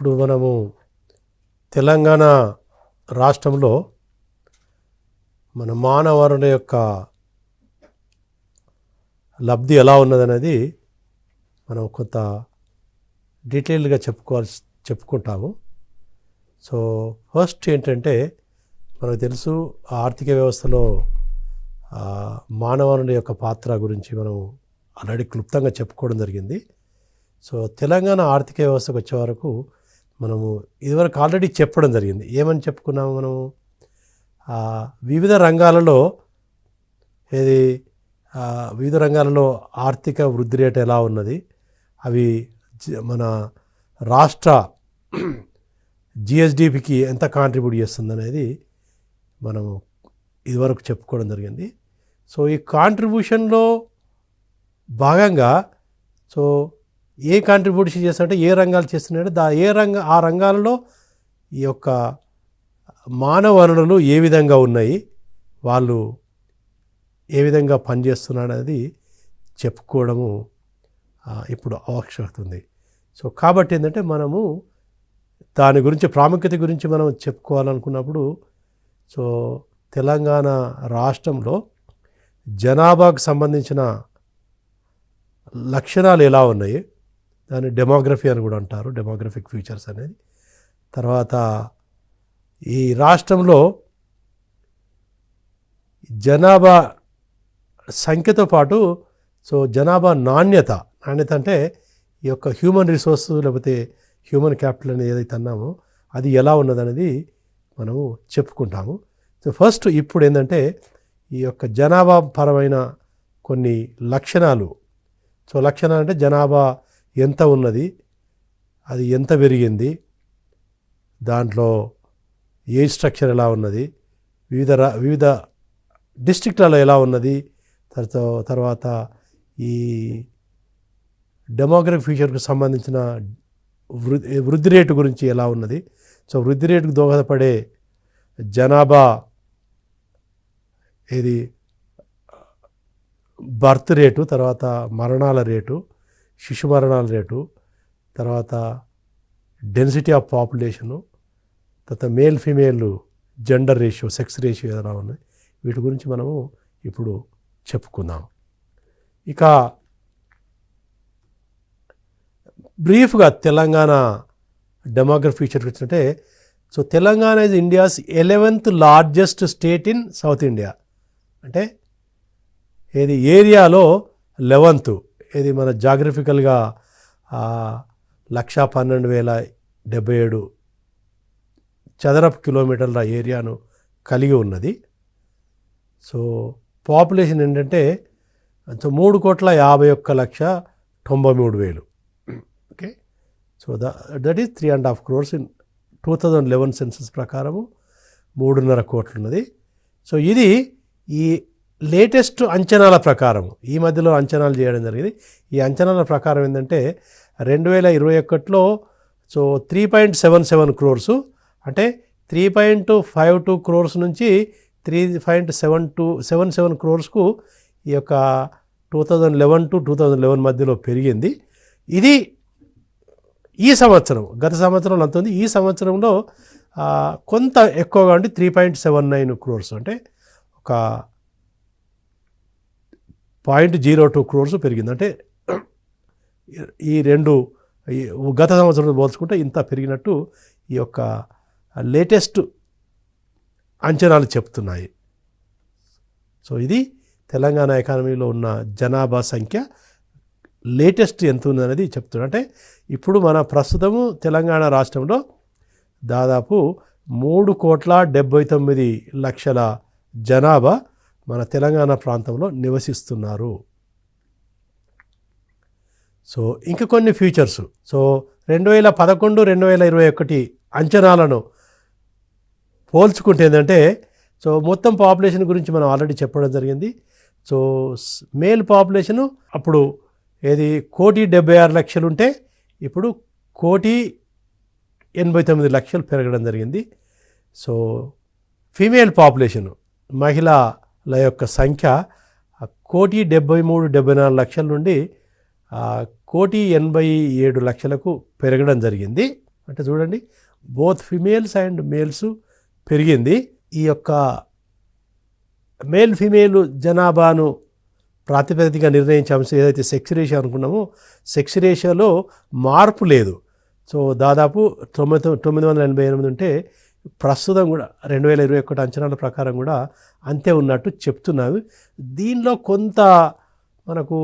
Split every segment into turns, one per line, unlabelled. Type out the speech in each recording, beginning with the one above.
ఇప్పుడు మనము తెలంగాణ రాష్ట్రంలో మన మానవ వనరుల యొక్క లబ్ధి ఎలా ఉన్నదనేది మనం కొంత డీటెయిల్గా చెప్పుకుంటాము. సో ఫస్ట్ ఏంటంటే మనకు తెలుసు ఆర్థిక వ్యవస్థలో మానవ వనరుల యొక్క పాత్ర గురించి మనం ఆల్రెడీ క్లుప్తంగా చెప్పుకోవడం జరిగింది. సో తెలంగాణ ఆర్థిక వ్యవస్థకు వచ్చే వరకు మనము ఇదివరకు ఆల్రెడీ చెప్పడం జరిగింది. ఏమని చెప్పుకున్నాము మనము? వివిధ రంగాలలో వివిధ రంగాలలో ఆర్థిక వృద్ధి రేటు ఎలా ఉన్నది, అవి మన రాష్ట్ర జిఎస్డిపికి ఎంత కాంట్రిబ్యూట్ చేస్తుంది అనేది మనము ఇదివరకు చెప్పుకోవడం జరిగింది. సో ఈ కాంట్రిబ్యూషన్లో భాగంగా సో ఏ కాంట్రిబ్యూషన్ చేస్తుంటే ఏ రంగాలు చేస్తున్నాయంటే ఆ రంగాలలో ఈ యొక్క మానవ వనరులు ఏ విధంగా ఉన్నాయి, వాళ్ళు ఏ విధంగా పనిచేస్తున్నారు అనేది చెప్పుకోవడము ఇప్పుడు ఆవశ్యకత ఉంది. సో కాబట్టి ఏంటంటే మనము దాని గురించి ప్రాముఖ్యత గురించి మనం చెప్పుకోవాలనుకున్నప్పుడు సో తెలంగాణ రాష్ట్రంలో జనాభాకు సంబంధించిన లక్షణాలు ఎలా ఉన్నాయి, దాన్ని డెమోగ్రఫీ అని కూడా అంటారు, డెమోగ్రఫిక్ ఫీచర్స్ అనేది. తర్వాత ఈ రాష్ట్రంలో జనాభా సంఖ్యతో పాటు సో జనాభా నాణ్యత అంటే ఈ యొక్క హ్యూమన్ రిసోర్స్ లేకపోతే హ్యూమన్ క్యాపిటల్ అనేది ఏదైతే అన్నామో అది ఎలా ఉన్నదనేది మనము చెప్పుకుంటాము. సో ఫస్ట్ ఇప్పుడు ఏంటంటే ఈ యొక్క జనాభా పరమైన కొన్ని లక్షణాలు. సో లక్షణాలు అంటే జనాభా ఎంత ఉన్నది, అది ఎంత పెరిగింది, దాంట్లో ఏజ్ స్ట్రక్చర్ ఎలా ఉన్నది, వివిధ డిస్ట్రిక్ట్లలో ఎలా ఉన్నది, తర్వాత ఈ డెమోగ్రఫిక్ ఫీచర్కు సంబంధించిన వృద్ధి రేటు గురించి ఎలా ఉన్నది. సో వృద్ధి రేటుకు దోహదపడే జనాభా ఇది బర్త్ రేటు, తర్వాత మరణాల రేటు, శిశు మరణాల రేటు, తర్వాత డెన్సిటీ ఆఫ్ పాపులేషను, తర్వాత male female gender ratio, sex ratio ఎలా ఉన్నాయి, వీటి గురించి మనము ఇప్పుడు చెప్పుకుందాం. ఇక బ్రీఫ్గా తెలంగాణ డెమోగ్రఫీ ఫీచర్కి వచ్చినట్టే so Telangana is India's 11th largest state in south India. అంటే ఏది ఏరియాలో 11th, ఇది మన జాగ్రఫికల్గా 112,077 చదరపు కిలోమీటర్ల ఏరియాను కలిగి ఉన్నది. సో పాపులేషన్ ఏంటంటే 3,51,93,000. Okay, so that is 3.5 crores in 2011 census ప్రకారము 3.5 కోట్లు ఉన్నది. సో ఇది ఈ లేటెస్ట్ అంచనాల ప్రకారం ఈ మధ్యలో అంచనాలు చేయడం జరిగింది. ఈ అంచనాల ప్రకారం ఏంటంటే 2021లో సో 3.77 crores, అంటే 3.52 crores నుంచి 3.77 crores ఈ యొక్క 2011 to 2011 మధ్యలో పెరిగింది. ఇది ఈ సంవత్సరం, గత సంవత్సరంలో అంత ఉంది. ఈ సంవత్సరంలో కొంత ఎక్కువగా ఉండి 3.79 crores, అంటే ఒక 0.02 crores పెరిగింది. అంటే ఈ రెండు గత సంవత్సరంతో పోల్చుకుంటే ఇంత పెరిగినట్టు ఈ యొక్క లేటెస్ట్ అంచనాలు చెప్తున్నాయి. సో ఇది తెలంగాణ ఎకానమీలో ఉన్న జనాభా సంఖ్య లేటెస్ట్ ఎంత ఉందనేది చెప్తున్నా. అంటే ఇప్పుడు మన ప్రస్తుతము తెలంగాణ రాష్ట్రంలో దాదాపు 3,79,00,000 జనాభా మన తెలంగాణ ప్రాంతంలో నివసిస్తున్నారు. సో ఇంకా కొన్ని ఫీచర్స్. సో 2011-2021 అంచనాలను పోల్చుకుంటే ఏంటంటే సో మొత్తం పాపులేషన్ గురించి మనం ఆల్రెడీ చెప్పడం జరిగింది. సో మేల్ పాపులేషను అప్పుడు 1,76,00,000 ఉంటే ఇప్పుడు 1,89,00,000 పెరగడం జరిగింది. సో ఫీమేల్ పాపులేషను మహిళల యొక్క సంఖ్య 1,73,74,00,000 నుండి 1,87,00,000 పెరగడం జరిగింది. అంటే చూడండి బోత్ ఫిమేల్స్ అండ్ మేల్స్ పెరిగింది. ఈ యొక్క మేల్ ఫిమేల్ జనాభాను ప్రాతిపదికగా నిర్ణయించే అంశం ఏదైతే సెక్స్ రేషియో అనుకున్నామో సెక్స్ రేషియోలో మార్పు లేదు. సో దాదాపు 988 ఉంటే ప్రస్తుతం కూడా 2021 అంచనాల ప్రకారం కూడా అంతే ఉన్నట్టు చెప్తున్నారు. దీనిలో కొంత మనకు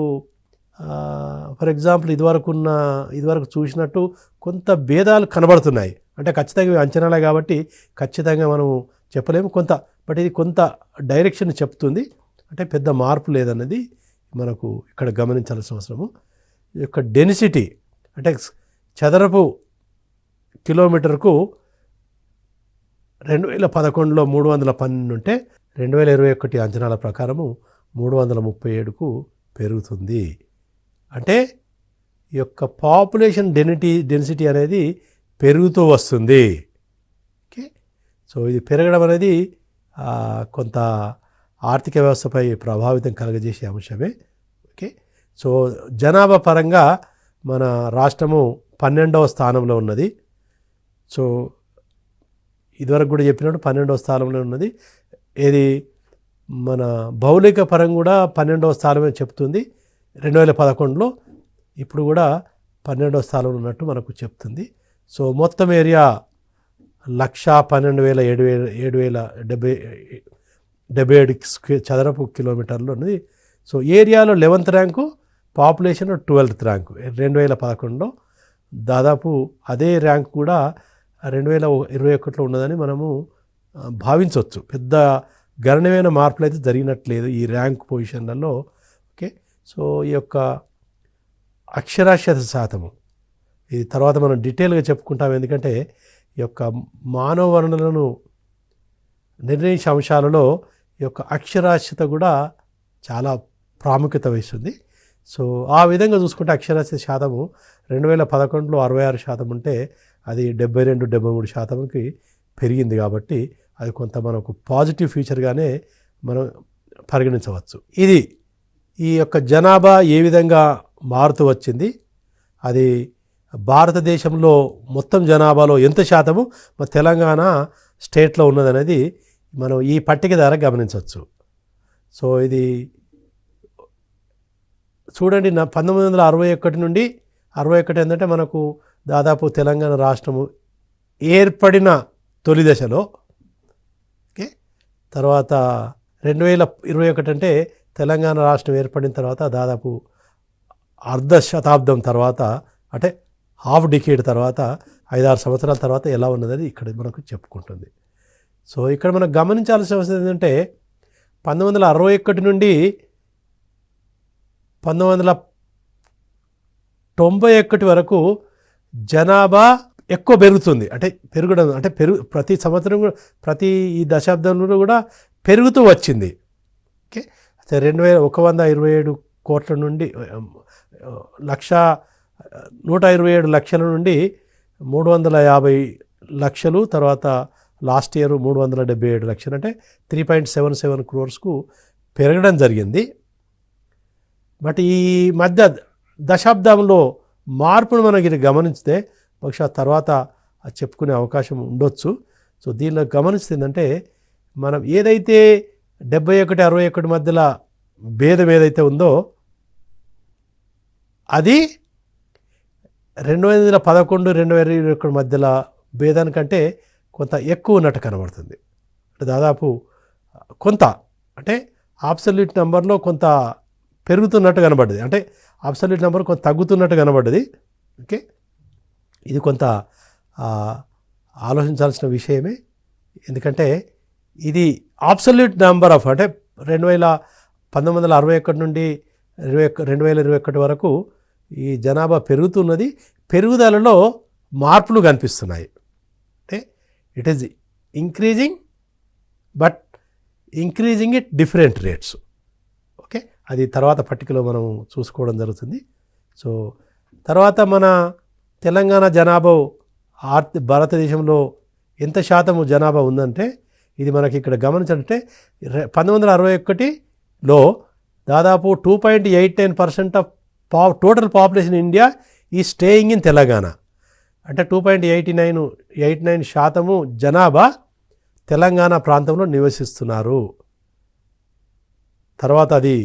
ఫర్ ఎగ్జాంపుల్ ఇదివరకు చూసినట్టు కొంత భేదాలు కనబడుతున్నాయి. అంటే ఖచ్చితంగా అంచనాలే కాబట్టి ఖచ్చితంగా మనం చెప్పలేము బట్ ఇది కొంత డైరెక్షన్ చెప్తుంది. అంటే పెద్ద మార్పు లేదన్నది మనకు ఇక్కడ గమనించాల్సిన అవసరము. ఈ యొక్క డెన్సిటీ అంటే చదరపు కిలోమీటర్కు 2011లో 312 ఉంటే 2021 అంచనాల ప్రకారము 337కు పెరుగుతుంది. అంటే ఈ యొక్క పాపులేషన్ డెన్సిటీ అనేది పెరుగుతూ వస్తుంది. ఓకే, సో ఇది పెరగడం అనేది కొంత ఆర్థిక వ్యవస్థపై ప్రభావితం కలగజేసే అంశమే. ఓకే, సో జనాభా పరంగా మన రాష్ట్రము 12వ స్థానంలో ఉన్నది. సో ఇదివరకు కూడా చెప్పినట్టు 12వ స్థానంలో ఉన్నది. ఏది మన భౌలిక పరంగా కూడా 12వ స్థానమే చెప్తుంది. 2011లో ఇప్పుడు కూడా 12వ స్థానంలో ఉన్నట్టు మనకు చెప్తుంది. సో మొత్తం ఏరియా 1,12,777 చదరపు కిలోమీటర్లు ఉన్నది. సో ఏరియాలో 11th rank, population 12th rank 2011లో. దాదాపు అదే ర్యాంక్ కూడా 2021లో ఉన్నదని మనము భావించవచ్చు. పెద్ద గణనీయమైన మార్పులు అయితే జరిగినట్లేదు ఈ ర్యాంక్ పొజిషన్లలో. ఓకే, సో ఈ యొక్క అక్షరాస్యత శాతము ఇది తర్వాత మనం డీటెయిల్గా చెప్పుకుంటాం. ఎందుకంటే ఈ యొక్క మానవ వనరులను నిర్ణయించే అంశాలలో ఈ యొక్క అక్షరాస్యత కూడా చాలా ప్రాముఖ్యత వహిస్తుంది. సో ఆ విధంగా చూసుకుంటే అక్షరాస్యత శాతము 2011లో 66% ఉంటే అది 72-73%కి పెరిగింది. కాబట్టి అది కొంత మనకు పాజిటివ్ ఫీచర్గానే మనం పరిగణించవచ్చు. ఇది ఈ యొక్క జనాభా ఏ విధంగా మారుతూ వచ్చింది, అది భారతదేశంలో మొత్తం జనాభాలో ఎంత శాతము మన తెలంగాణ స్టేట్లో ఉన్నదనేది మనం ఈ పట్టిక ద్వారా గమనించవచ్చు. సో ఇది చూడండి 1961 నుండి 61 ఏంటంటే మనకు దాదాపు తెలంగాణ రాష్ట్రము ఏర్పడిన తొలి దశలో. ఓకే, తర్వాత 2021 అంటే తెలంగాణ రాష్ట్రం ఏర్పడిన తర్వాత దాదాపు అర్ధ శతాబ్దం తర్వాత, అంటే హాఫ్ డికేడ్ తర్వాత 5-6 సంవత్సరాల తర్వాత ఎలా ఉన్నదని ఇక్కడ మనకు చెప్పుకుంటుంది. సో ఇక్కడ మనం గమనించాల్సిన అవసరం ఏంటంటే 1961 నుండి 1991 వరకు జనాభా ఎక్కువ పెరుగుతుంది. అంటే పెరగడం అంటే ప్రతి సంవత్సరం ప్రతి ఈ దశాబ్దంలో కూడా పెరుగుతూ వచ్చింది. ఓకే, 127 కోట్ల నుండి 127 లక్షల నుండి 350 లక్షలు, తర్వాత లాస్ట్ ఇయర్ 377 లక్షలు, అంటే 3.77 crores పెరగడం జరిగింది. బట్ ఈ మధ్య దశాబ్దంలో మార్పును మనకి గమనిస్తే బహుశా తర్వాత చెప్పుకునే అవకాశం ఉండొచ్చు. సో దీనిలో గమనిస్తుందంటే మనం ఏదైతే 71-61 మధ్యలో భేదం ఏదైతే ఉందో అది 2011-2021 మధ్యలో భేదానికంటే కొంత ఎక్కువ ఉన్నట్టు కనబడుతుంది. దాదాపు కొంత అంటే అబ్సల్యూట్ నెంబర్లో కొంత పెరుగుతున్నట్టు కనబడ్డది, అంటే అబ్సల్యూట్ నెంబర్ కొంత తగ్గుతున్నట్టు కనబడ్డది. ఓకే, ఇది కొంత ఆలోచించాల్సిన విషయమే. ఎందుకంటే ఇది అబ్సల్యూట్ నెంబర్ ఆఫ్ అంటే 1961 నుండి 2021 వరకు ఈ జనాభా పెరుగుతున్నది. పెరుగుదలలో మార్పులు కనిపిస్తున్నాయి. అంటే it is increasing but increasing at different rates. Okay, అది తర్వాత పట్టికలో మనం చూసుకోవడం జరుగుతుంది. సో తర్వాత మన తెలంగాణ జనాభా భారతదేశంలో ఎంత శాతము జనాభా ఉందంటే ఇది మనకి ఇక్కడ గమనించాలంటే 1961లో దాదాపు 2.89% ఆఫ్ టోటల్ పాపులేషన్ ఇండియా ఈ స్టేయింగ్ ఇన్ తెలంగాణ. అంటే 2.89% జనాభా తెలంగాణ ప్రాంతంలో నివసిస్తున్నారు. తర్వాత అది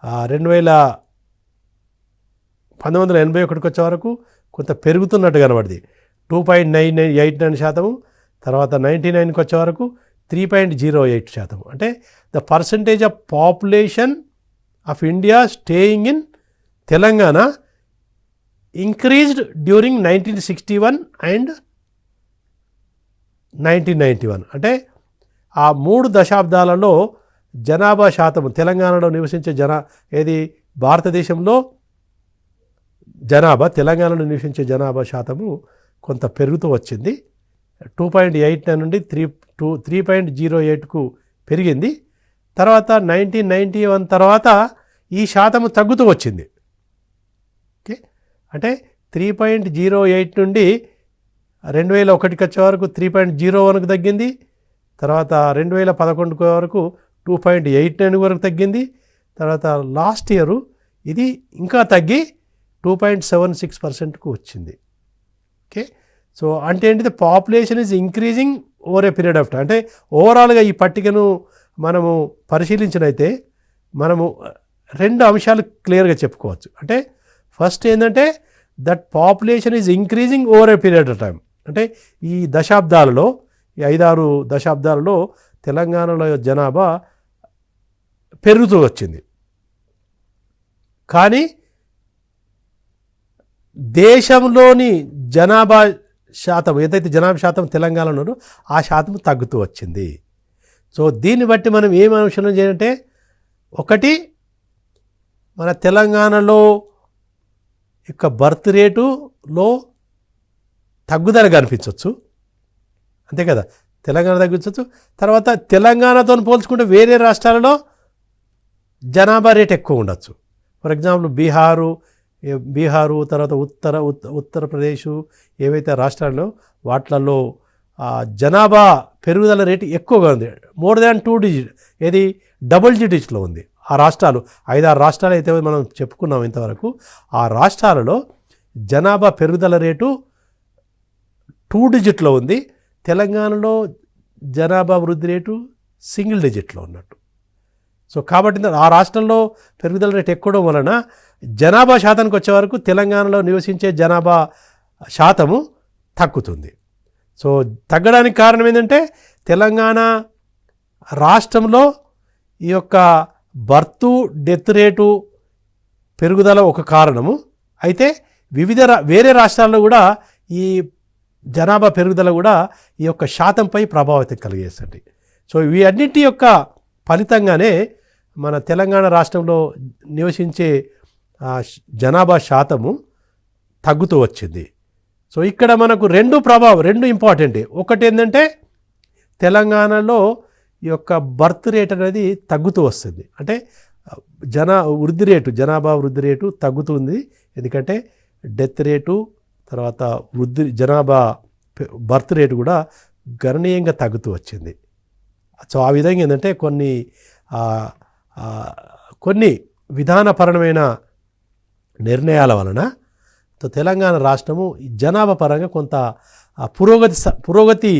1981 వచ్చే వరకు కొంత పెరుగుతున్నట్టు కనబడింది. 2.89%. తర్వాత 99కి వచ్చే వరకు 3.08%. అంటే the percentage of population of India staying in Telangana increased during 1961 and 1991. అంటే ఆ 3 దశాబ్దాలలో జనాభా శాతం తెలంగాణలో నివసించే భారతదేశంలో తెలంగాణలో నివసించే జనాభా శాతము కొంత పెరుగుతూ వచ్చింది. 2.89 నుండి 3.08కు పెరిగింది. తర్వాత 1991 తర్వాత ఈ శాతము తగ్గుతూ వచ్చింది. ఓకే, అంటే 3.08 నుండి 2001కి వచ్చే వరకు 3.01కు తగ్గింది. తర్వాత 2011 వరకు 2.89 వరకు తగ్గింది. తర్వాత లాస్ట్ ఇయర్ ఇది ఇంకా తగ్గి 2.76%కు వచ్చింది. ఓకే, సో అంటే ఏంటిది, population is increasing over a period of time. అంటే ఓవరాల్గా ఈ పట్టికను మనము పరిశీలించినైతే మనము 2 అంశాలు క్లియర్గా చెప్పుకోవచ్చు. అంటే ఫస్ట్ ఏంటంటే that population is increasing over a period of time. అంటే ఈ 5-6 దశాబ్దాలలో తెలంగాణలో జనాభా పెరుగుతూ వచ్చింది. కానీ దేశంలోని జనాభా శాతం ఏదైతే జనాభా శాతం తెలంగాణలో ఆ శాతం తగ్గుతూ వచ్చింది. సో దీన్ని బట్టి మనం ఏం అనుసరణ చేయాలంటే, ఒకటి మన తెలంగాణలో యొక్క బర్త్ రేటులో తగ్గుదల కనిపించవచ్చు, అంతే కదా, తెలంగాణ తగ్గించవచ్చు. తర్వాత తెలంగాణతో పోల్చుకుంటే వేరే రాష్ట్రాలలో జనాభా రేట్ ఎక్కువ ఉండొచ్చు. ఫర్ ఎగ్జాంపుల్ బీహారు తర్వాత ఉత్తరప్రదేశ్ ఏవైతే రాష్ట్రాల్లో వాటిలలో జనాభా పెరుగుదల రేటు ఎక్కువగా ఉంది. మోర్ దాన్ 2 డిజిట్, ఏది డబుల్ డిజిట్లో ఉంది. ఆ రాష్ట్రాలు 5-6 రాష్ట్రాలు అయితే మనం చెప్పుకున్నాం ఇంతవరకు. ఆ రాష్ట్రాలలో జనాభా పెరుగుదల రేటు 2 డిజిట్లో ఉంది. తెలంగాణలో జనాభా వృద్ధి రేటు సింగిల్ డిజిట్లో ఉన్నట్టు. సో కాబట్టి ఆ రాష్ట్రంలో పెరుగుదల రేటు ఎక్కువడం వలన జనాభా శాతానికి వచ్చే వరకు తెలంగాణలో నివసించే జనాభా శాతము తగ్గుతుంది. సో తగ్గడానికి కారణం ఏంటంటే తెలంగాణ రాష్ట్రంలో ఈ యొక్క డెత్ రేటు పెరుగుదల ఒక కారణము. అయితే వేరే రాష్ట్రాల్లో కూడా ఈ జనాభా పెరుగుదల కూడా ఈ యొక్క శాతంపై ప్రభావితం కలిగేస్తుంది. సో ఇవి అన్నింటి యొక్క ఫలితంగానే మన తెలంగాణ రాష్ట్రంలో నివసించే జనాభా శాతము తగ్గుతూ వచ్చింది. సో ఇక్కడ మనకు 2 ఇంపార్టెంట్. ఒకటి ఏంటంటే తెలంగాణలో ఈ యొక్క బర్త్ రేట్ అనేది తగ్గుతూ వస్తుంది. అంటే జనాభా వృద్ధి రేటు తగ్గుతుంది. ఎందుకంటే డెత్ రేటు తర్వాత జనాభా బర్త్ రేటు కూడా గణనీయంగా తగ్గుతూ వచ్చింది. సో ఆ విధంగా ఏంటంటే కొన్ని విధానపరమైన నిర్ణయాల వలన తెలంగాణ రాష్ట్రము జనాభా పరంగా కొంత పురోగతి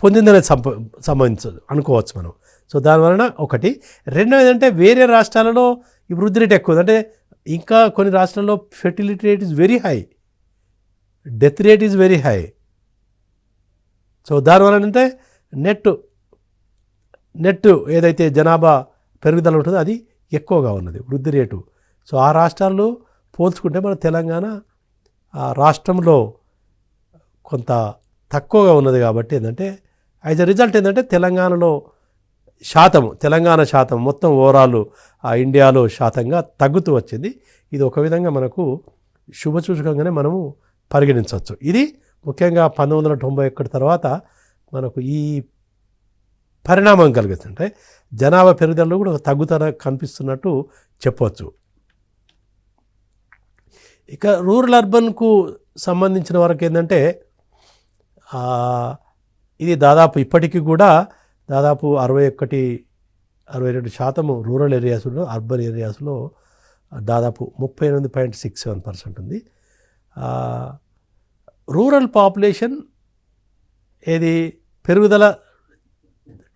పొందిందనేది సంబంధించదు అనుకోవచ్చు మనం. సో దానివలన ఒకటి. రెండోది ఏంటంటే వేరే రాష్ట్రాలలో ఈ వృద్ధి రేట్ ఎక్కువ. అంటే ఇంకా కొన్ని రాష్ట్రాల్లో fertility rate is very high, death rate is very high. So దానివల్ల అంటే నెట్ ఏదైతే జనాభా పెరుగుదల ఉంటుందో అది ఎక్కువగా ఉన్నది వృద్ధి రేటు. సో ఆ రాష్ట్రాల్లో పోల్చుకుంటే మన తెలంగాణ రాష్ట్రంలో కొంత తక్కువగా ఉన్నది. కాబట్టి ఏంటంటే యాజ్ ఎ రిజల్ట్ ఏంటంటే తెలంగాణ శాతం మొత్తం ఓవరాల్ ఇండియాలో శాతంగా తగ్గుతూ వచ్చింది. ఇది ఒక విధంగా మనకు శుభసూచకంగానే మనము పరిగణించవచ్చు. ఇది ముఖ్యంగా 1991 తర్వాత మనకు ఈ పరిణామం కలిగిస్తుంటే జనాభా పెరుగుదలలో కూడా తగ్గుదల కనిపిస్తున్నట్టు చెప్పవచ్చు. ఇక రూరల్ అర్బన్కు సంబంధించిన వరకు ఏంటంటే ఇది దాదాపు ఇప్పటికీ కూడా దాదాపు 61-62% రూరల్ ఏరియాస్లో, అర్బన్ ఏరియాస్లో దాదాపు 38.67% ఉంది. రూరల్ పాపులేషన్ ఏది పెరుగుదల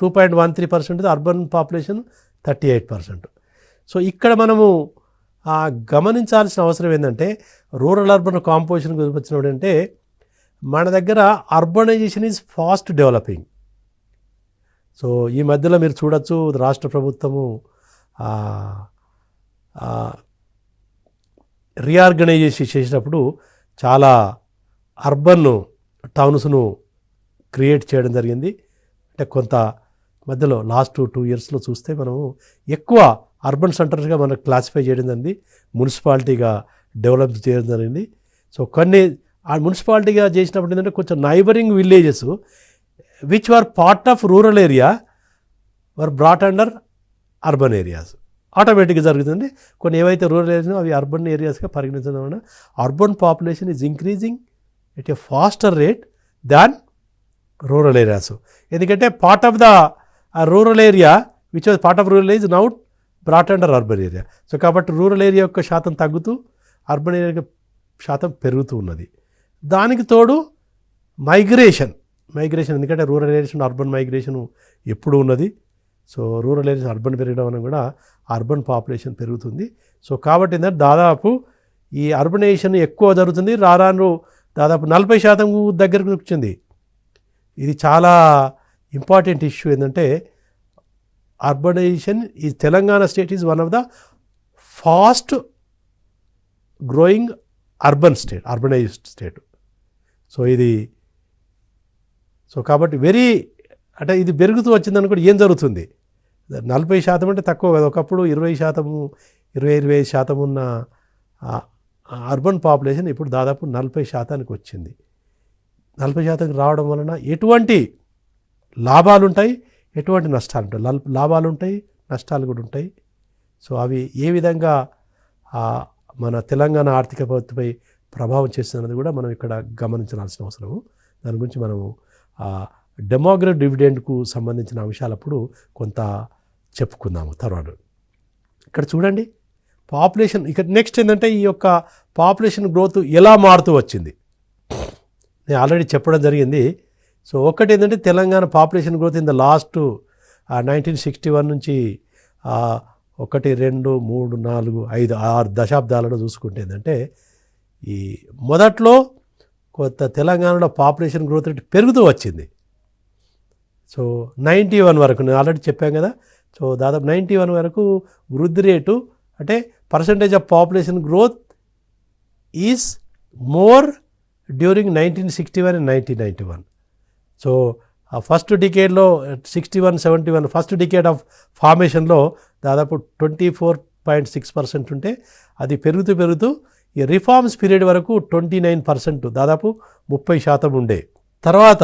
2.13%, అర్బన్ పాపులేషన్ 38%. సో ఇక్కడ మనము గమనించాల్సిన అవసరం ఏంటంటే రూరల్ అర్బన్ కాంపోజిషన్ గురించి వచ్చినప్పుడు అంటే మన దగ్గర urbanisation is fast developing. So ఈ మధ్యలో మీరు చూడొచ్చు రాష్ట్ర ప్రభుత్వము రీఆర్గనైజేషన్ చేసినప్పుడు చాలా అర్బన్ టౌన్స్ను క్రియేట్ చేయడం జరిగింది. అంటే కొంత మధ్యలో లాస్ట్ 2 ఇయర్స్లో చూస్తే మనము ఎక్కువ అర్బన్ సెంటర్స్గా మనకు క్లాసిఫై చేయడం జరిగింది, మున్సిపాలిటీగా డెవలప్ చేయడం జరిగింది. సో కొన్ని ఆ మున్సిపాలిటీగా చేసినప్పుడు ఏంటంటే కొంచెం neighbouring villages which were part of rural area were brought under urban areas. ఆటోమేటిక్గా జరుగుతుంది. కొన్ని ఏవైతే రూరల్ ఏరియాస్ అవి అర్బన్ ఏరియాస్గా పరిగణించడం వలన urban population is increasing at a faster rate than rural areas. ఎందుకంటే part of the rural area which was part of rural is now brought under urban area. So కాబట్టి rural area యొక్క శాతం తగ్గుతూ urban area యొక్క శాతం పెరుగుతూ ఉన్నది. దానికి తోడు మైగ్రేషన్ ఎందుకంటే రూరల్ ఏరియాస్ అర్బన్ మైగ్రేషన్ ఎప్పుడు ఉన్నది. సో రూరల్ ఏరియాస్ అర్బన్ పెరగడం వల్ల కూడా అర్బన్ పాపులేషన్ పెరుగుతుంది. సో కాబట్టి ఏంటంటే దాదాపు ఈ అర్బనైజేషన్ ఎక్కువ జరుగుతుంది. రాను దాదాపు 40% దగ్గరకు వచ్చింది. ఇది చాలా ఇంపార్టెంట్ ఇష్యూ. ఏంటంటే అర్బనైజేషన్ ఈ Telangana state is one of the fast growing urbanised state. So కాబట్టి అంటే ఇది పెరుగుతూ వచ్చిందని కూడా ఏం జరుగుతుంది, 40% అంటే తక్కువ కదా. ఒకప్పుడు 20% ఉన్న అర్బన్ పాపులేషన్ ఇప్పుడు దాదాపు 40% వచ్చింది. 40% రావడం వలన ఎటువంటి లాభాలు ఉంటాయి, ఎటువంటి నష్టాలు ఉంటాయి. లాభాలు ఉంటాయి, నష్టాలు కూడా ఉంటాయి. సో అవి ఏ విధంగా మన తెలంగాణ ఆర్థిక వ్యవస్థపై ప్రభావం చేస్తున్నది కూడా మనం ఇక్కడ గమనించాల్సిన అవసరము. దాని గురించి మనము డెమోగ్రఫిక్ డివిడెండ్కు సంబంధించిన అంశాలప్పుడు కొంత చెప్పుకుందాము తర్వాత. ఇక్కడ చూడండి పాపులేషన్. ఇక్కడ నెక్స్ట్ ఏంటంటే ఈ యొక్క పాపులేషన్ గ్రోత్ ఎలా మారుతూ వచ్చింది నేను ఆల్రెడీ చెప్పడం జరిగింది. సో ఒకటి ఏంటంటే Telangana population growth in the last 1961 నుంచి 1, 2, 3, 4, 5, 6 దశాబ్దాలలో చూసుకుంటే ఏంటంటే ఈ మొదట్లో కొత్త తెలంగాణలో పాపులేషన్ గ్రోత్ రేట్ పెరుగుతూ వచ్చింది. సో 91 వరకు నేను ఆల్రెడీ చెప్పాను కదా. సో దాదాపు 91 వరకు వృద్ధి రేటు అంటే percentage of population growth is more during 1961 and 1991. So first డికేడ్లో 61-71 ఫస్ట్ డికేడ్ ఆఫ్ ఫార్మేషన్లో దాదాపు 24.6% ఉంటే అది పెరుగుతూ ఈ రిఫార్మ్స్ పీరియడ్ వరకు 29%, దాదాపు 30% ఉండే. తర్వాత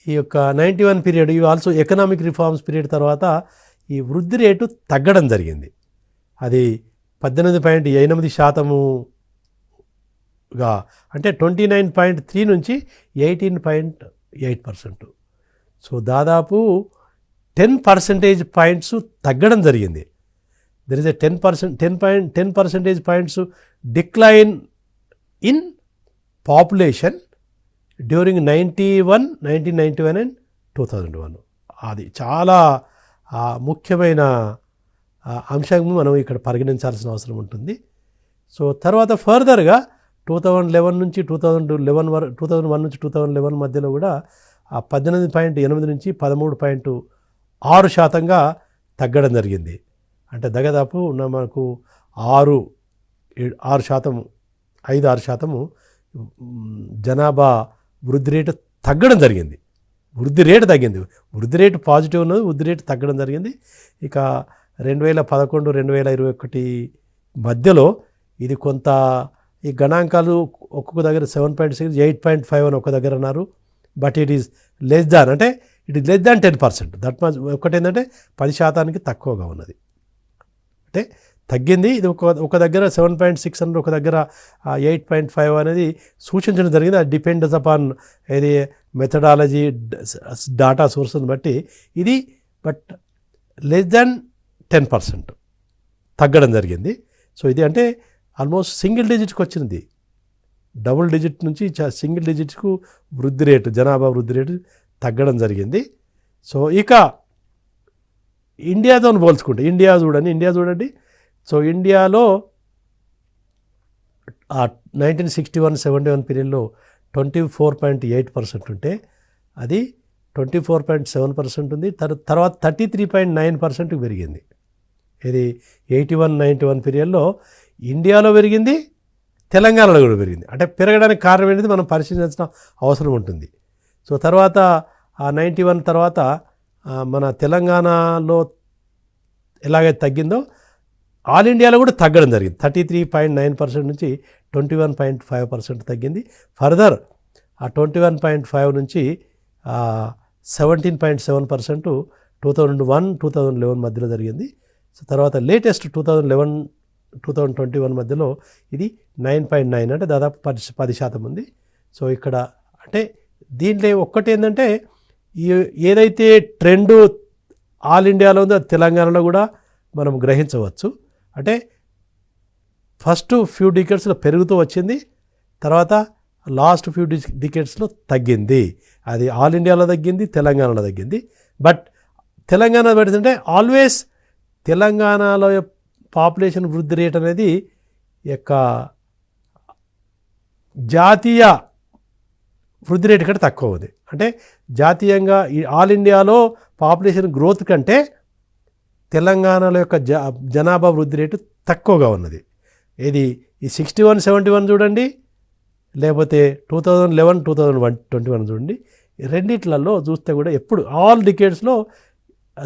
ఈ యొక్క 91 పీరియడ్ ఇవి ఆల్సో ఎకనామిక్ రిఫార్మ్స్ పీరియడ్ తర్వాత ఈ వృద్ధి రేటు తగ్గడం జరిగింది. అది 18.8%గా అంటే 29.3 నుంచి 18.8%. సో దాదాపు 10 percentage points తగ్గడం జరిగింది. There is a 10 percentage points decline in population during 1991 and 2001. అది చాలా ముఖ్యమైన అంశం మనం ఇక్కడ పరిగణించాల్సిన అవసరం ఉంటుంది. సో తర్వాత ఫర్దర్గా 2001 నుంచి 2011 మధ్యలో కూడా 18.8 నుంచి 13.6%గా తగ్గడం జరిగింది. అంటే దాదాపు మనకు 5-6% జనాభా వృద్ధి రేటు తగ్గడం జరిగింది. వృద్ధి రేటు పాజిటివ్ ఉన్నది, వృద్ధి రేటు తగ్గడం జరిగింది. ఇక 2011-2021 మధ్యలో ఇది కొంత ఈ గణాంకాలు ఒక్కొక్క దగ్గర 7.6, 8.5 అని ఒక దగ్గర అన్నారు. But it is less than 10%. That much. ఒకటి ఏంటంటే 10% తక్కువగా ఉన్నది, అంటే తగ్గింది. ఇది ఒక దగ్గర 7.6 అని, ఒక దగ్గర 8.5 అనేది సూచించడం జరిగింది. అది డిపెండ్స్ అపాన్ ఇది మెథడాలజీ, డాటా సోర్స్ని బట్టి ఇది. బట్ లెస్ దాన్ 10% తగ్గడం జరిగింది. సో ఇది అంటే ఆల్మోస్ట్ సింగిల్ డిజిట్కి వచ్చింది. డబుల్ డిజిట్ నుంచి సింగిల్ డిజిట్కు వృద్ధి రేటు, జనాభా వృద్ధి రేటు తగ్గడం జరిగింది. సో ఇక ఇండియాతో పోల్చుకుంటే ఇండియా చూడండి. సో ఇండియాలో 1961-71 పీరియడ్లో 24.8% ఉంటే అది 24.7% ఉంది. తర్వాత 33.9% పెరిగింది. ఇది 81-91 పీరియడ్లో ఇండియాలో పెరిగింది, తెలంగాణలో కూడా పెరిగింది. అంటే పెరగడానికి కారణం ఏంటిది మనం పరిశీలించాల్సిన అవసరం ఉంటుంది. సో తర్వాత 91 తర్వాత మన తెలంగాణలో ఎలాగైతే తగ్గిందో ఆల్ ఇండియాలో కూడా తగ్గడం జరిగింది. 33.9% నుంచి 21.5% తగ్గింది. ఫర్దర్ 21.5 నుంచి 17.7% 2001-2011 మధ్యలో జరిగింది. సో తర్వాత లేటెస్ట్ 2011-2021 మధ్యలో ఇది 9.9 అంటే దాదాపు 10% ఉంది. సో ఇక్కడ అంటే దీంట్లో ఒక్కటి ఏంటంటే ఏదైతే ట్రెండ్ ఆల్ ఇండియాలో ఉందో తెలంగాణలో కూడా మనం గ్రహించవచ్చు. అంటే ఫస్ట్ ఫ్యూ డికేట్స్లో పెరుగుతూ వచ్చింది, తర్వాత లాస్ట్ ఫ్యూ డికేట్స్లో తగ్గింది. అది ఆల్ ఇండియాలో తగ్గింది, తెలంగాణలో తగ్గింది. బట్ తెలంగాణ పెడుతుంటే ఆల్వేస్ తెలంగాణలో పాపులేషన్ వృద్ధి రేట్ అనేది యొక్క జాతీయ వృద్ధి రేటు కంటే తక్కువ ఉంది. అంటే జాతీయంగా ఆల్ ఇండియాలో పాపులేషన్ గ్రోత్ కంటే తెలంగాణలో యొక్క జనాభా వృద్ధి రేటు తక్కువగా ఉన్నది. ఇది ఈ 61-71 చూడండి, లేకపోతే 2011-2021 చూడండి. రెండిట్లలో చూస్తే కూడా ఎప్పుడు ఆల్ డికేడ్స్లో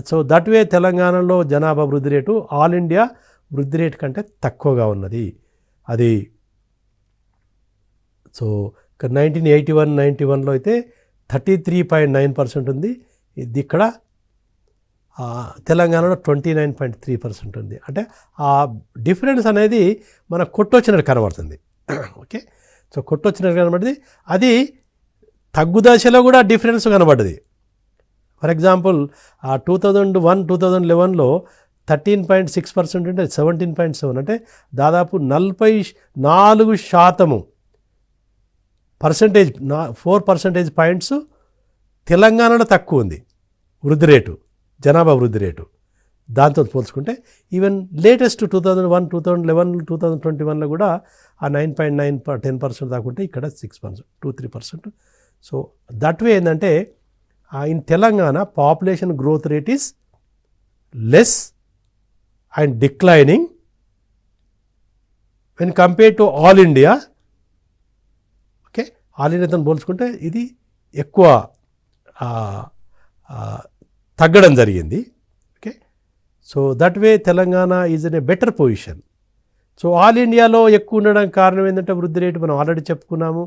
సో దట్ వే తెలంగాణలో జనాభా వృద్ధి రేటు ఆల్ ఇండియా వృద్ధి రేటు కంటే తక్కువగా ఉన్నది. అది సో 1981-91లో అయితే 33.9% ఉంది. ఇది ఇక్కడ తెలంగాణలో 29.3% ఉంది. అంటే ఆ డిఫరెన్స్ అనేది మన కొట్టొచ్చినట్టు కనబడుతుంది. ఓకే, సో కొట్టొచ్చినట్టు కనబడుతుంది. అది తగ్గుదశలో కూడా డిఫరెన్స్ కనబడ్డది. ఫర్ ఎగ్జాంపుల్ 2001-2011లో 13.6% ఉంటే 17.7 అంటే దాదాపు 44% పర్సెంటేజ్ 4 percentage points తెలంగాణలో తక్కువ ఉంది వృద్ధి రేటు, జనాభా వృద్ధి రేటు. దాంతో పోల్చుకుంటే ఈవెన్ లేటెస్ట్ 2001-2011-2021లో కూడా ఆ 9.9-10% దాకా ఉంటే ఇక్కడ 6%, 2-3%. సో దట్ వే ఏంటంటే in Telangana population growth rate is less and declining when compare to all India. Okay, all ఇండియాతో పోల్చుకుంటే ఇది ఎక్కువ తగ్గడం జరిగింది. Okay, so that way Telangana is in a better position. So all ఇండియాలో ఎక్కువ ఉండడానికి కారణం ఏంటంటే వృద్ధి రేటు మనం ఆల్రెడీ చెప్పుకున్నాము,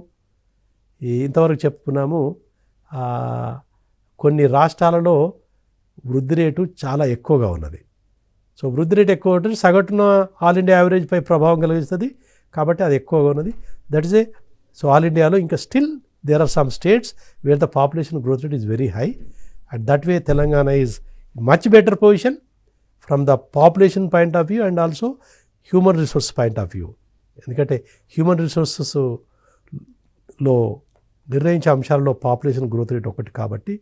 ఇంతవరకు చెప్పుకున్నాము. కొన్ని రాష్ట్రాలలో వృద్ధి రేటు చాలా ఎక్కువగా ఉన్నది. సో వృద్ధి రేటు ఎక్కువ ఉంటుంది, సగటున ఆల్ ఇండియా యావరేజ్పై ప్రభావం కలిగిస్తుంది కాబట్టి అది ఎక్కువగా ఉన్నది. That is a so all ఇండియాలో ఇంకా still there are some states where the population growth rate is very high. And that way Telangana is much better position from the population point of view and also human resource point of view. ఎందుకంటే human రిసోర్సెస్లో నిర్ణయించే అంశాలలో population growth rate ఒకటి కాబట్టి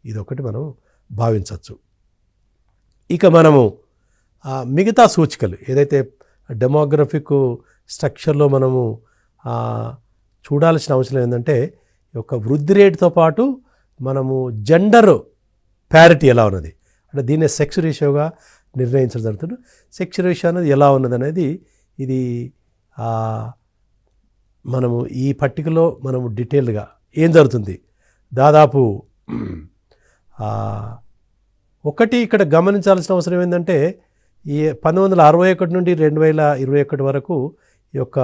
ఇది ఒకటి మనం భావించవచ్చు. ఇక మనము మిగతా సూచికలు ఏదైతే డెమోగ్రఫిక్ స్ట్రక్చర్లో మనము చూడాల్సిన అవసరం ఏంటంటే ఒక వృద్ధి రేటుతో పాటు మనము జెండర్ ప్యారిటీ ఎలా ఉన్నది అంటే దీన్ని సెక్స్ రేషియోగా నిర్ణయించడం జరుగుతుంది. సెక్స్ రేషియో అనేది ఎలా ఉన్నది అనేది ఇది మనము ఈ పట్టికలో మనము డీటెయిల్గా ఏం జరుగుతుంది దాదాపు ఒకటి ఇక్కడ గమనించాల్సిన అవసరం ఏంటంటే ఈ 1961 నుండి 2021 వరకు ఈ యొక్క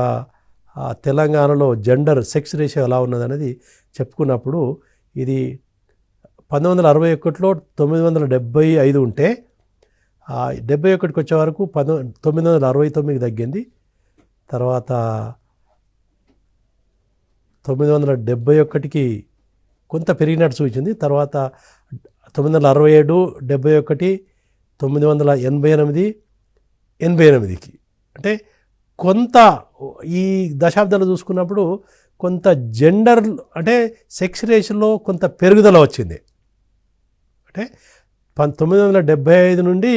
తెలంగాణలో జెండర్ సెక్స్ రేషియో ఎలా ఉన్నది అనేది చెప్పుకున్నప్పుడు ఇది 1961లో 975 ఉంటే 71కి వచ్చే వరకు 969 తగ్గింది. తర్వాత 971కి కొంత పెరిగినట్టు సూచించింది. తర్వాత 967, 71, 988, 88కి అంటే కొంత ఈ దశాబ్దాలు చూసుకున్నప్పుడు కొంత జెండర్ అంటే సెక్స్ రేషియోలో కొంత పెరుగుదల వచ్చింది. అంటే 1975 నుండి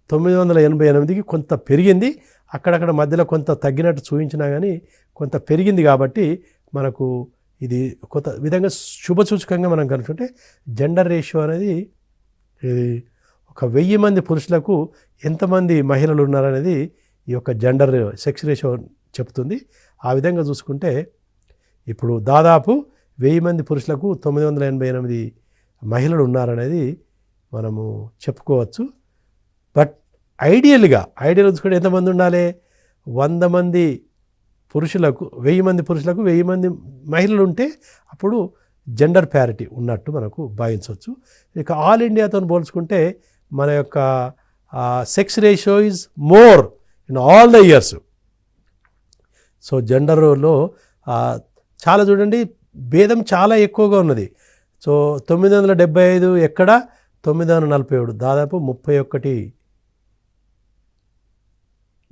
988కి కొంత పెరిగింది. అక్కడక్కడ మధ్యలో కొంత తగ్గినట్టు చూపించినా కానీ కొంత పెరిగింది. కాబట్టి మనకు ఇది కొంత విధంగా శుభసూచకంగా మనం కనుకుంటే జెండర్ రేషియో అనేది ఇది ఒక 1000 మంది పురుషులకు ఎంతమంది మహిళలు ఉన్నారనేది ఈ యొక్క జెండర్ సెక్స్ రేషియో చెప్తుంది. ఆ విధంగా చూసుకుంటే ఇప్పుడు దాదాపు 1000 మంది పురుషులకు 988 మహిళలు ఉన్నారనేది మనము చెప్పుకోవచ్చు. బట్ ఐడియల్ చూసుకుంటే ఎంతమంది ఉండాలి? 100 మంది పురుషులకు 1000 మంది పురుషులకు 1000 మంది మహిళలు ఉంటే అప్పుడు జెండర్ ప్యారిటీ ఉన్నట్టు మనకు భావించవచ్చు. ఇక ఆల్ ఇండియాతో పోల్చుకుంటే మన యొక్క sex ratio is more in all the years. So జెండర్లో చాలా చూడండి భేదం చాలా ఎక్కువగా ఉన్నది. సో 975 ఎక్కడ 947 దాదాపు 31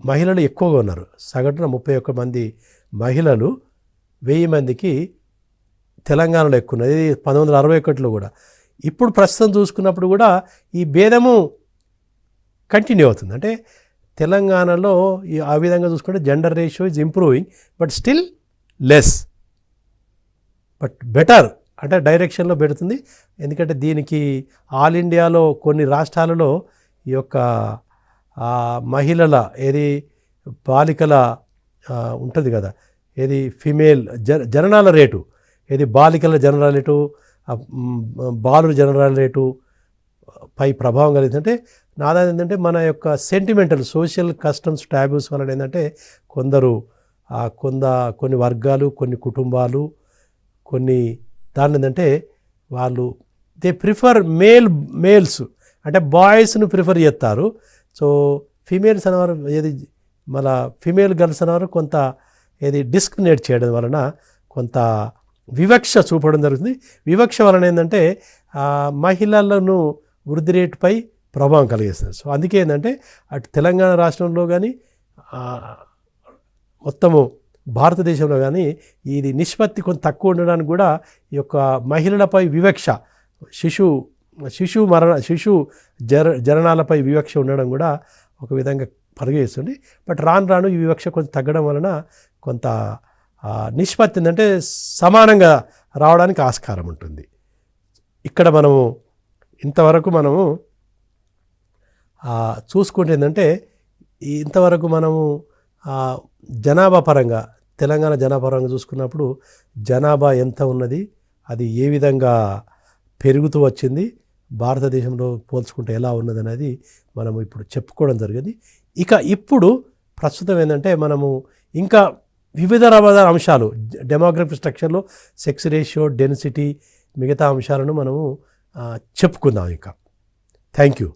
మహిళలు ఎక్కువగా ఉన్నారు. సగటున 31 మంది మహిళలు 1000 మందికి తెలంగాణలో ఎక్కువ ఉన్నది. ఇది 1961లో కూడా. ఇప్పుడు ప్రస్తుతం చూసుకున్నప్పుడు కూడా ఈ భేదము కంటిన్యూ అవుతుంది. అంటే తెలంగాణలో ఆ విధంగా చూసుకుంటే gender ratio is improving, but still less, but better అంటే డైరెక్షన్లో పెడుతుంది. ఎందుకంటే దీనికి ఆల్ ఇండియాలో కొన్ని రాష్ట్రాలలో ఈ యొక్క మహిళల బాలికల ఉంటుంది కదా, ఫిమేల్ జననాల రేటు, బాలికల జననాల రేటు, బాలుర జననాల రేటు పై ప్రభావం కలిగిందంటే నాదా ఏంటంటే మన యొక్క సెంటిమెంటల్ సోషల్ కస్టమ్స్ టాబ్యూస్ వలన ఏంటంటే కొన్ని వర్గాలు, కొన్ని కుటుంబాలు, కొన్ని దాని ఏంటంటే వాళ్ళు దే ప్రిఫర్ మేల్స్ అంటే బాయ్స్ను ప్రిఫర్ చేస్తారు. సో ఫీమేల్స్ అనేవారు మన ఫీమేల్ గర్ల్స్ అనేవారు కొంత డిస్క్రిమినేట్ చేయడం వలన కొంత వివక్ష చూపడం జరుగుతుంది. వివక్ష వలన ఏంటంటే మహిళలను వృద్ధి రేటుపై ప్రభావం కలిగిస్తుంది. సో అందుకే ఏంటంటే అటు తెలంగాణ రాష్ట్రంలో కానీ మొత్తము భారతదేశంలో కానీ ఇది నిష్పత్తి కొంత తక్కువ ఉండడానికి కూడా ఈ యొక్క మహిళలపై వివక్ష, శిశు జననాలపై వివక్ష ఉండడం కూడా ఒక విధంగా పరిగణిస్తుంది. బట్ రాను ఈ వివక్ష కొంత తగ్గడం వలన కొంత నిష్పత్తి ఏంటంటే సమానంగా రావడానికి ఆస్కారం ఉంటుంది. ఇక్కడ ఇంతవరకు మనము చూసుకుంటే ఏంటంటే ఇంతవరకు మనము జనాభా పరంగా తెలంగాణ జనాభా పరంగా చూసుకున్నప్పుడు జనాభా ఎంత ఉన్నది, అది ఏ విధంగా పెరుగుతూ వచ్చింది, భారతదేశంలో పోల్చుకుంటే ఎలా ఉన్నది అనేది మనము ఇప్పుడు చెప్పుకోవడం జరిగింది. ఇప్పుడు ప్రస్తుతం ఏంటంటే మనము ఇంకా వివిధ రకాల అంశాలు డెమోగ్రఫిక్ స్ట్రక్చర్లో సెక్స్ రేషియో, డెన్సిటీ, మిగతా అంశాలను మనము చెప్పుకుందాం ఇంకా. Thank you.